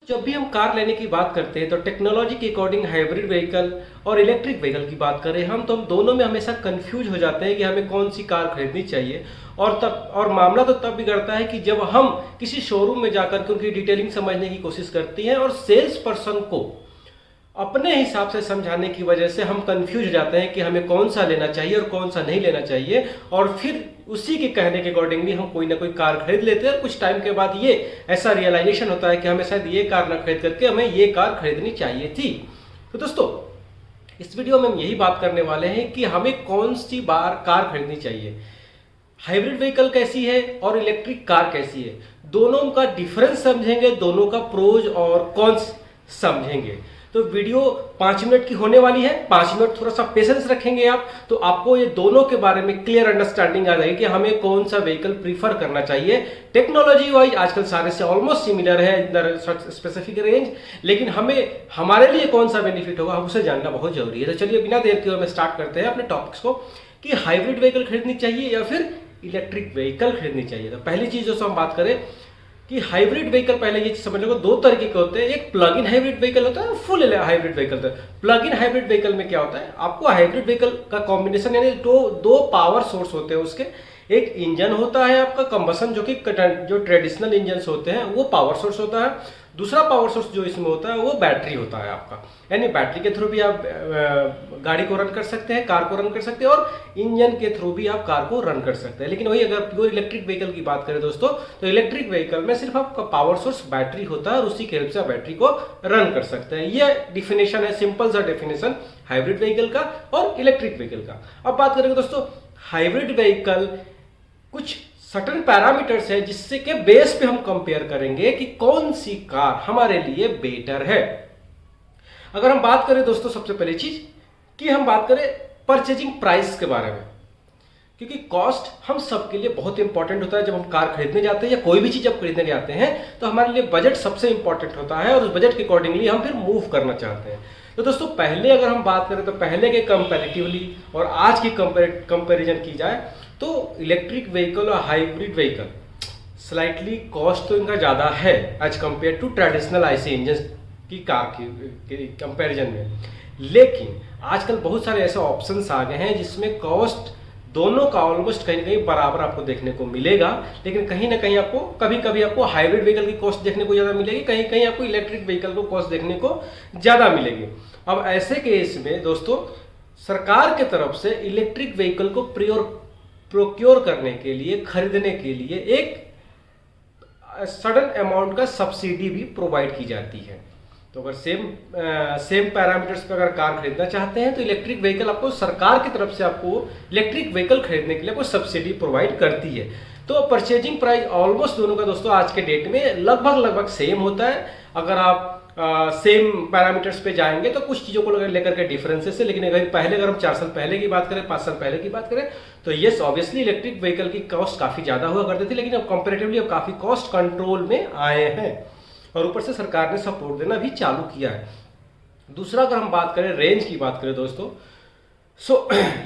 जब भी हम कार लेने की बात करते हैं तो टेक्नोलॉजी के अकॉर्डिंग हाइब्रिड व्हीकल और इलेक्ट्रिक व्हीकल की बात करें हम तो हम दोनों में हमेशा कंफ्यूज हो जाते हैं कि हमें कौन सी कार खरीदनी चाहिए। और मामला तो तब बिगड़ता है कि जब हम किसी शोरूम में जाकर के उनकी डिटेलिंग समझने की कोशिश करती हैं और सेल्स पर्सन को अपने हिसाब से समझाने की वजह से हम कंफ्यूज हो जाते हैं कि हमें कौन सा लेना चाहिए और कौन सा नहीं लेना चाहिए, और फिर उसी के कहने के अकॉर्डिंगली हम कोई ना कोई कार खरीद लेते हैं। कुछ टाइम के बाद ये ऐसा रियलाइजेशन होता है कि हमें शायद ये कार ना खरीद करके हमें ये कार खरीदनी चाहिए थी। तो दोस्तों, इस वीडियो में हम यही बात करने वाले हैं कि हमें कौन सी कार खरीदनी चाहिए, हाइब्रिड व्हीकल कैसी है और इलेक्ट्रिक कार कैसी है, दोनों का डिफरेंस समझेंगे, दोनों का प्रोज और कॉन्स समझेंगे। तो वीडियो 5 मिनट की होने वाली है, 5 मिनट थोड़ा सा पेशेंस रखेंगे आप तो आपको ये दोनों के बारे में क्लियर अंडरस्टैंडिंग आ जाएगी कि हमें कौन सा व्हीकल प्रीफर करना चाहिए। टेक्नोलॉजी वाइज आजकल सारे से ऑलमोस्ट सिमिलर है इन स्पेसिफिक रेंज, लेकिन हमें हमारे लिए कौन सा बेनिफिट होगा उसे जानना बहुत जरूरी है। तो चलिए बिना देर के हम स्टार्ट करते हैं अपने टॉपिक्स को कि हाइब्रिड व्हीकल खरीदनी चाहिए या फिर इलेक्ट्रिक व्हीकल खरीदनी चाहिए। तो पहली चीज जो हम बात करें कि हाइब्रिड व्हीकल, पहले ये समझ लो दो तरीके के होते हैं, एक प्लग इन हाइब्रिड व्हीकल होता है, फुल हाइब्रिड व्हीकल होता है। प्लग इन हाइब्रिड व्हीकल में क्या होता है, आपको हाइब्रिड व्हीकल का कॉम्बिनेशन यानी दो पावर सोर्स होते हैं उसके, एक इंजन होता है आपका कंबसन जो ट्रेडिशनल इंजन होते हैं वो पावर सोर्स होता है, दूसरा पावर सोर्स जो इसमें होता है वो बैटरी होता है आपका, यानी बैटरी के थ्रू भी आप गाड़ी को रन कर सकते हैं, कार को रन कर सकते हैं, और इंजन के थ्रू भी आप कार को रन कर सकते हैं। लेकिन वही अगर प्योर इलेक्ट्रिक व्हीकल की बात करें दोस्तों, तो इलेक्ट्रिक व्हीकल में सिर्फ आपका पावर सोर्स बैटरी होता है और उसी के हेल्प से आप बैटरी को रन कर सकते हैं। ये डिफिनेशन है, सिंपल सा डिफिनेशन हाइब्रिड व्हीकल का और इलेक्ट्रिक व्हीकल का। अब बात करेंगे दोस्तों, हाइब्रिड व्हीकल कुछ सर्टेन पैरामीटर्स है जिससे के बेस पे हम कंपेयर करेंगे कि कौन सी कार हमारे लिए बेटर है। अगर हम बात करें दोस्तों, सबसे पहली चीज कि हम बात करें परचेजिंग प्राइस के बारे में, क्योंकि कॉस्ट हम सबके लिए बहुत इंपॉर्टेंट होता है। जब हम कार खरीदने जाते हैं या कोई भी चीज जब खरीदने जाते हैं तो हमारे लिए बजट सबसे इंपॉर्टेंट होता है और उस बजट के अकॉर्डिंगली हम फिर मूव करना चाहते हैं। तो दोस्तों, पहले अगर हम बात करें तो पहले के कंपैरेटिवली और आज की कंपैरिजन की जाए तो इलेक्ट्रिक व्हीकल और हाइब्रिड व्हीकल स्लाइटली कॉस्ट तो इनका ज़्यादा है as compare to traditional IC engine की कार की कंपैरिजन में। लेकिन आजकल बहुत सारे ऐसे ऑप्शंस आ गए हैं जिसमें कॉस्ट दोनों का ऑलमोस्ट कहीं ना कहीं बराबर आपको देखने को मिलेगा, लेकिन कहीं ना कहीं आपको कभी कभी आपको हाइब्रिड व्हीकल की कॉस्ट देखने को ज़्यादा मिलेगी, कहीं कहीं आपको इलेक्ट्रिक व्हीकल को कॉस्ट देखने को ज़्यादा मिलेगी। अब ऐसे केस में दोस्तों, सरकार के तरफ से इलेक्ट्रिक व्हीकल को प्रोक्योर करने के लिए, खरीदने के लिए एक सडन अमाउंट का सब्सिडी भी प्रोवाइड की जाती है। तो अगर सेम पैरामीटर्स पर अगर कार खरीदना चाहते हैं तो इलेक्ट्रिक व्हीकल आपको सरकार की तरफ से आपको इलेक्ट्रिक व्हीकल खरीदने के लिए आपको सब्सिडी प्रोवाइड करती है। तो परचेजिंग प्राइस ऑलमोस्ट दोनों का दोस्तों आज के डेट में लगभग सेम होता है। अगर आप सेम पैरामीटर्स पे जाएंगे तो कुछ चीज़ों को लेकर के डिफरेंसेस है, लेकिन अगर हम 4 साल पहले की बात करें, 5 साल पहले की बात करें तो यस ऑब्वियसली इलेक्ट्रिक व्हीकल की कॉस्ट काफ़ी ज़्यादा हुआ करती थी, लेकिन अब कंपेरेटिवली अब काफ़ी कॉस्ट कंट्रोल में आए हैं और ऊपर से सरकार ने सपोर्ट देना भी चालू किया है। दूसरा, अगर हम बात करें रेंज की बात करें दोस्तों,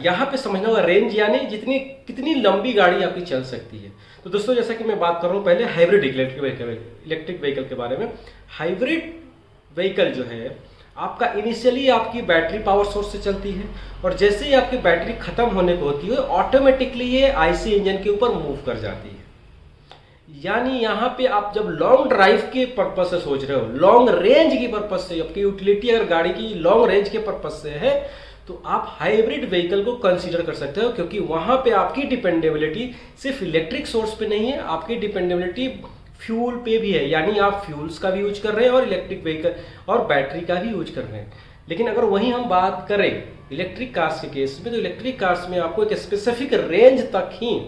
यहाँ पे समझना होगा रेंज यानी कितनी लंबी गाड़ी आपकी चल सकती है। तो दोस्तों, जैसा कि मैं बात कर रहा हूँ पहले हाइब्रिड इलेक्ट्रिक व्हीकल के बारे में। हाइब्रिड व्हीकल जो है आपका इनिशियली आपकी बैटरी पावर सोर्स से चलती है और जैसे ही आपकी बैटरी खत्म होने को होती है ऑटोमेटिकली ये आईसी इंजन के ऊपर मूव कर जाती है। यानी यहाँ पे आप जब लॉन्ग ड्राइव के पर्पज से सोच रहे हो, लॉन्ग रेंज की पर्पज से, आपकी यूटिलिटी अगर गाड़ी की लॉन्ग रेंज के पर्पज से है तो आप हाइब्रिड व्हीकल को कंसीडर कर सकते हो, क्योंकि वहां पे आपकी डिपेंडेबिलिटी सिर्फ इलेक्ट्रिक सोर्स पे नहीं है, आपकी डिपेंडेबिलिटी फ्यूल पे भी है, यानी आप फ्यूल्स का भी यूज कर रहे हैं और इलेक्ट्रिक व्हीकल और बैटरी का भी यूज कर रहे हैं। लेकिन अगर वहीं हम बात करें इलेक्ट्रिक कार्स के केस में तो इलेक्ट्रिक कार्स में आपको एक स्पेसिफिक रेंज तक ही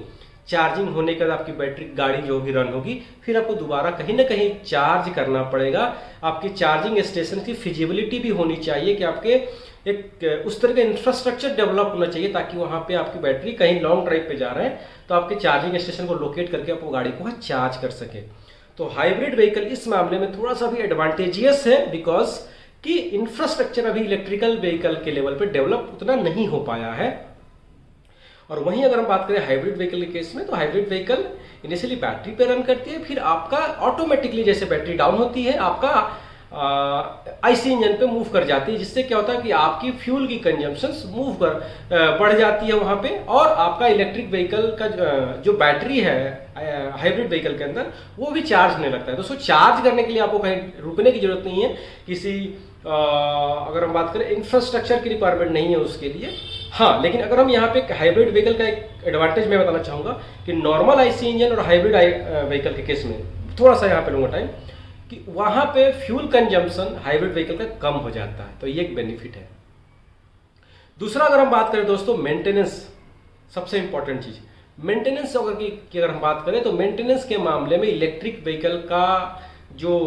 चार्जिंग होने के बाद आपकी बैटरी गाड़ी जो भी रन होगी फिर आपको दोबारा कहीं ना कहीं चार्ज करना पड़ेगा। आपकी चार्जिंग स्टेशन की फिजिबिलिटी भी होनी चाहिए कि आपके एक उस तरह का इंफ्रास्ट्रक्चर डेवलप होना चाहिए ताकि वहां पे आपकी बैटरी कहीं लॉन्ग ड्राइव पे जा रहे हैं तो आपके चार्जिंग स्टेशन को लोकेट करके आप वो गाड़ी को वहाँ चार्ज कर सके। तो हाइब्रिड व्हीकल इस मामले में थोड़ा सा भी एडवांटेजियस है बिकॉज कि इंफ्रास्ट्रक्चर अभी इलेक्ट्रिकल व्हीकल के लेवल पे डेवलप उतना नहीं हो पाया है। और वहीं अगर हम बात करें हाइब्रिड व्हीकल के केस में तो हाइब्रिड व्हीकल इनिशियली बैटरी पे रन करती है, फिर आपका ऑटोमेटिकली जैसे बैटरी डाउन होती है आपका आईसी इंजन पे मूव कर जाती है, जिससे क्या होता है कि आपकी फ्यूल की कंजम्पशंस बढ़ जाती है वहाँ पे, और आपका इलेक्ट्रिक व्हीकल का जो बैटरी है हाइब्रिड व्हीकल के अंदर वो भी चार्ज होने लगता है। दोस्तों चार्ज करने के लिए आपको कहीं रुकने की जरूरत नहीं है, किसी अगर हम बात करें इंफ्रास्ट्रक्चर की रिक्वायरमेंट नहीं है उसके लिए। हाँ, लेकिन अगर हम यहाँ पे हाइब्रिड व्हीकल का एक एडवांटेज मैं बताना चाहूँगा कि नॉर्मल आईसी इंजन और हाइब्रिड व्हीकल के केस में थोड़ा सा यहाँ पे लूँगा टाइम, कि वहाँ पे फ्यूल कंजम्पशन हाइब्रिड व्हीकल का कम हो जाता है, तो ये एक बेनिफिट है। दूसरा अगर हम बात करें दोस्तों मेंटेनेंस, सबसे इंपॉर्टेंट चीज़ मेंटेनेंस अगर हम बात करें तो मेंटेनेंस के मामले में इलेक्ट्रिक व्हीकल का जो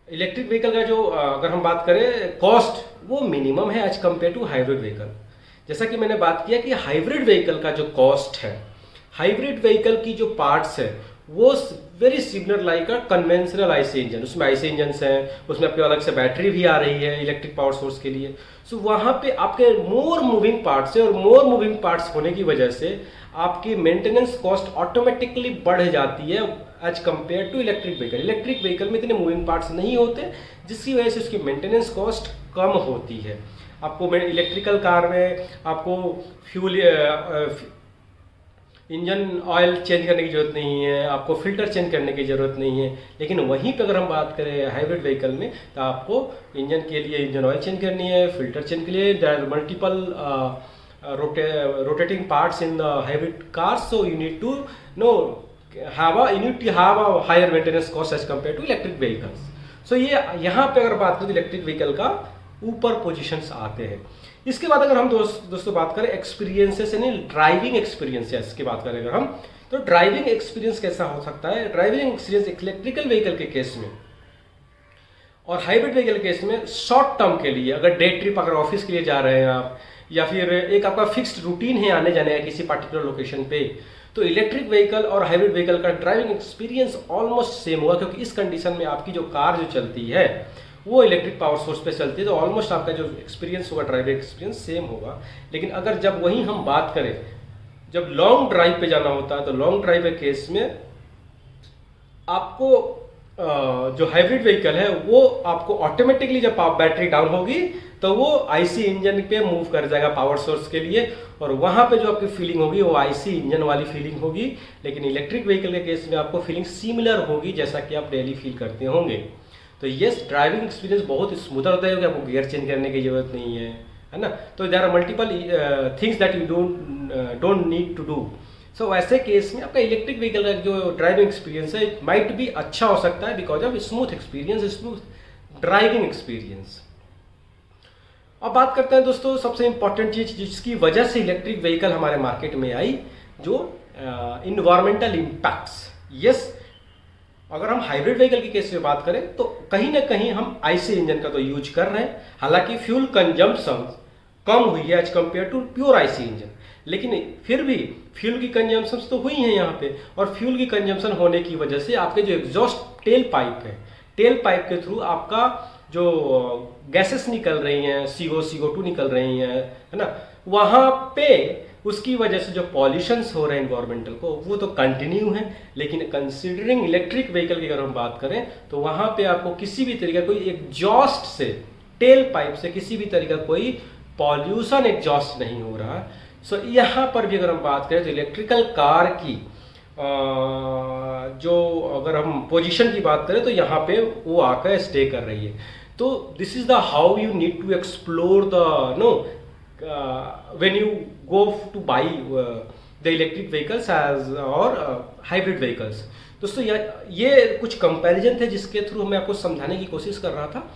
अगर हम बात करें कॉस्ट, वो मिनिमम है as compare to hybrid vehicle. जैसा कि मैंने बात किया कि हाइब्रिड व्हीकल का जो कॉस्ट है, हाइब्रिड व्हीकल की जो पार्ट्स है वो very similar like a conventional IC engine, उसमें आईसी इंजन हैं, उसमें आपके अलग से बैटरी भी आ रही है इलेक्ट्रिक पावर सोर्स के लिए। सो वहाँ पे आपके मोर मूविंग पार्ट्स है, और मोर मूविंग पार्ट्स होने की वजह से आपकी मेंटेनेंस कॉस्ट ऑटोमेटिकली बढ़ जाती है as compare to electric vehicle. Electric vehicle में इतने मूविंग पार्ट्स नहीं होते, जिसकी वजह से उसकी मेंटेनेंस कॉस्ट कम होती है। आपको इलेक्ट्रिकल कार में आपको फ्यूल इंजन ऑयल चेंज करने की ज़रूरत नहीं है, आपको फिल्टर चेंज करने की ज़रूरत नहीं है। लेकिन वहीं पे अगर हम बात करें हाइब्रिड व्हीकल में, तो आपको इंजन के लिए इंजन ऑयल चेंज करनी है, फिल्टर चेंज के लिए there are multiple rotating parts in the hybrid car, so you need to have a higher maintenance cost as compared to electric vehicles. So ये यहाँ पे अगर बात करें तो इलेक्ट्रिक व्हीकल का ऊपर पोजीशंस आते हैं। इसके बाद अगर हम दोस्तों बात करें एक्सपीरियंसेस, यानी ड्राइविंग एक्सपीरियंसेस की बात करें अगर हम, तो ड्राइविंग एक्सपीरियंस कैसा हो सकता है। ड्राइविंग एक्सपीरियंस इलेक्ट्रिकल व्हीकल के केस में और हाइब्रिड व्हीकल के केस में शॉर्ट टर्म के लिए, अगर डे ट्रिप अगर ऑफिस के लिए जा रहे हैं आप, या फिर एक आपका फिक्स्ड रूटीन है आने जाने का किसी पर्टिकुलर लोकेशन पे, तो इलेक्ट्रिक व्हीकल और हाइब्रिड व्हीकल का ड्राइविंग एक्सपीरियंस ऑलमोस्ट सेम होगा, क्योंकि इस कंडीशन में आपकी जो कार जो चलती है वो इलेक्ट्रिक पावर सोर्स पे चलती है, तो ऑलमोस्ट आपका जो एक्सपीरियंस होगा ड्राइविंग एक्सपीरियंस सेम होगा। लेकिन अगर जब वहीं हम बात करें जब लॉन्ग ड्राइव पे जाना होता है, तो लॉन्ग ड्राइव के केस में आपको जो हाइब्रिड व्हीकल है वो आपको ऑटोमेटिकली जब बैटरी डाउन होगी तो वो आईसी इंजन पे मूव कर जाएगा पावर सोर्स के लिए, और वहां पे जो आपकी फीलिंग होगी वो आईसी इंजन वाली फीलिंग होगी। लेकिन इलेक्ट्रिक व्हीकल के केस में आपको फीलिंग सिमिलर होगी जैसा कि आप डेली फील करते होंगे। तो यस, ड्राइविंग एक्सपीरियंस बहुत स्मूथर होता है, क्योंकि आपको गियर चेंज करने की जरूरत नहीं है ना। तो there are multiple things that you don't need to do. So ऐसे केस में आपका इलेक्ट्रिक व्हीकल का जो ड्राइविंग एक्सपीरियंस है इट माइट भी अच्छा हो सकता है because of smooth experience, smooth driving experience. अब बात करते हैं दोस्तों सबसे इंपॉर्टेंट चीज जिसकी वजह से इलेक्ट्रिक व्हीकल हमारे मार्केट में आई, जो इन्वायरमेंटल इम्पैक्ट्स। यस, अगर हम हाइब्रिड व्हीकल की केस में बात करें तो कहीं ना कहीं हम आईसी इंजन का तो यूज कर रहे हैं, हालांकि फ्यूल कंजम्पशन कम हुई है as compare to pure IC engine, लेकिन फिर भी फ्यूल की कंजम्पशन तो हुई है यहाँ पे। और फ्यूल की कंजम्पशन होने की वजह से आपके जो एग्जॉस्ट टेल पाइप है, टेल पाइप के थ्रू आपका जो गैसेस निकल रही हैं, CO2 निकल रही हैं, है ना, वहाँ पे उसकी वजह से जो पॉल्यूशंस हो रहे हैं इन्वायरमेंटल को, वो तो कंटिन्यू है। लेकिन कंसिडरिंग इलेक्ट्रिक व्हीकल की अगर हम बात करें तो वहाँ पे आपको किसी भी तरीका कोई एग्जॉस्ट से, टेल पाइप से किसी भी तरीका कोई पॉल्यूशन एग्जॉस्ट नहीं हो रहा। सो यहाँ पर भी अगर हम बात करें तो इलेक्ट्रिकल कार की जो अगर हम पोजीशन की बात करें तो यहाँ पे वो आकर स्टे कर रही है। तो this is the how you need to explore the when you go to buy the electric vehicles as और hybrid vehicles। दोस्तों ये कुछ कंपैरिजन थे जिसके थ्रू मैं आपको समझाने की कोशिश कर रहा था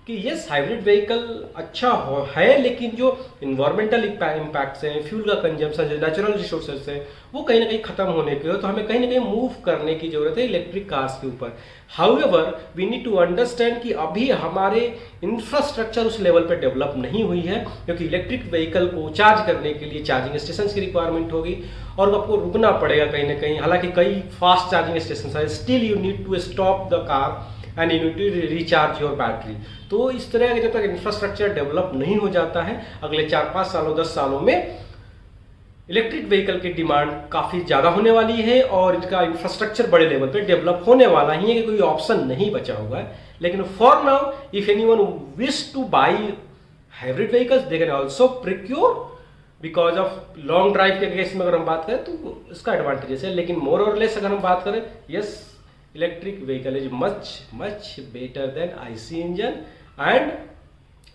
कि यस, हाइब्रिड व्हीकल अच्छा है, लेकिन जो इन्वायरमेंटल इम्पैक्ट्स हैं, फ्यूल का कंजम्पशन है, नेचुरल रिसोर्सेज है, वो कहीं ना कहीं खत्म होने के हो, तो हमें कहीं ना कहीं मूव करने की जरूरत है इलेक्ट्रिक कार्स के ऊपर। However we need to understand कि अभी हमारे इंफ्रास्ट्रक्चर उस लेवल पे डेवलप नहीं हुई है, क्योंकि इलेक्ट्रिक व्हीकल को चार्ज करने के लिए चार्जिंग स्टेशन की रिक्वायरमेंट होगी और आपको रुकना पड़ेगा कहीं ना कहीं। हालांकि कई फास्ट चार्जिंग स्टेशन है, still you need to stop the car and you need to recharge your battery. तो इस तरह का जब तक इंफ्रास्ट्रक्चर डेवलप नहीं हो जाता है, अगले 4-5 सालों 10 सालों में इलेक्ट्रिक व्हीकल की डिमांड काफ़ी ज़्यादा होने वाली है और इसका इंफ्रास्ट्रक्चर बड़े लेवल पे डेवलप होने वाला ही है कि कोई ऑप्शन नहीं बचा होगा। लेकिन for now if anyone wish two by hybrid vehicles they can also procure because of long drive के केस में अगर हम बात करें तो इसका एडवांटेजेस है। लेकिन मोर और लेस अगर हम बात करें, yes electric vehicle is much much better than IC engine and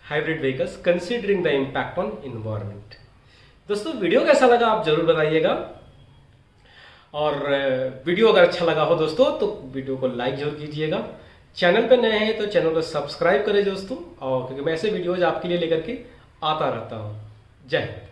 hybrid vehicles considering the impact on environment. दोस्तों वीडियो कैसा लगा आप जरूर बताइएगा, और वीडियो अगर अच्छा लगा हो दोस्तों तो वीडियो को लाइक जरूर कीजिएगा। चैनल पे नए हैं तो चैनल को सब्सक्राइब करें दोस्तों, और क्योंकि मैं ऐसे वीडियोज आपके लिए लेकर के आता रहता हूँ। जय हिंद।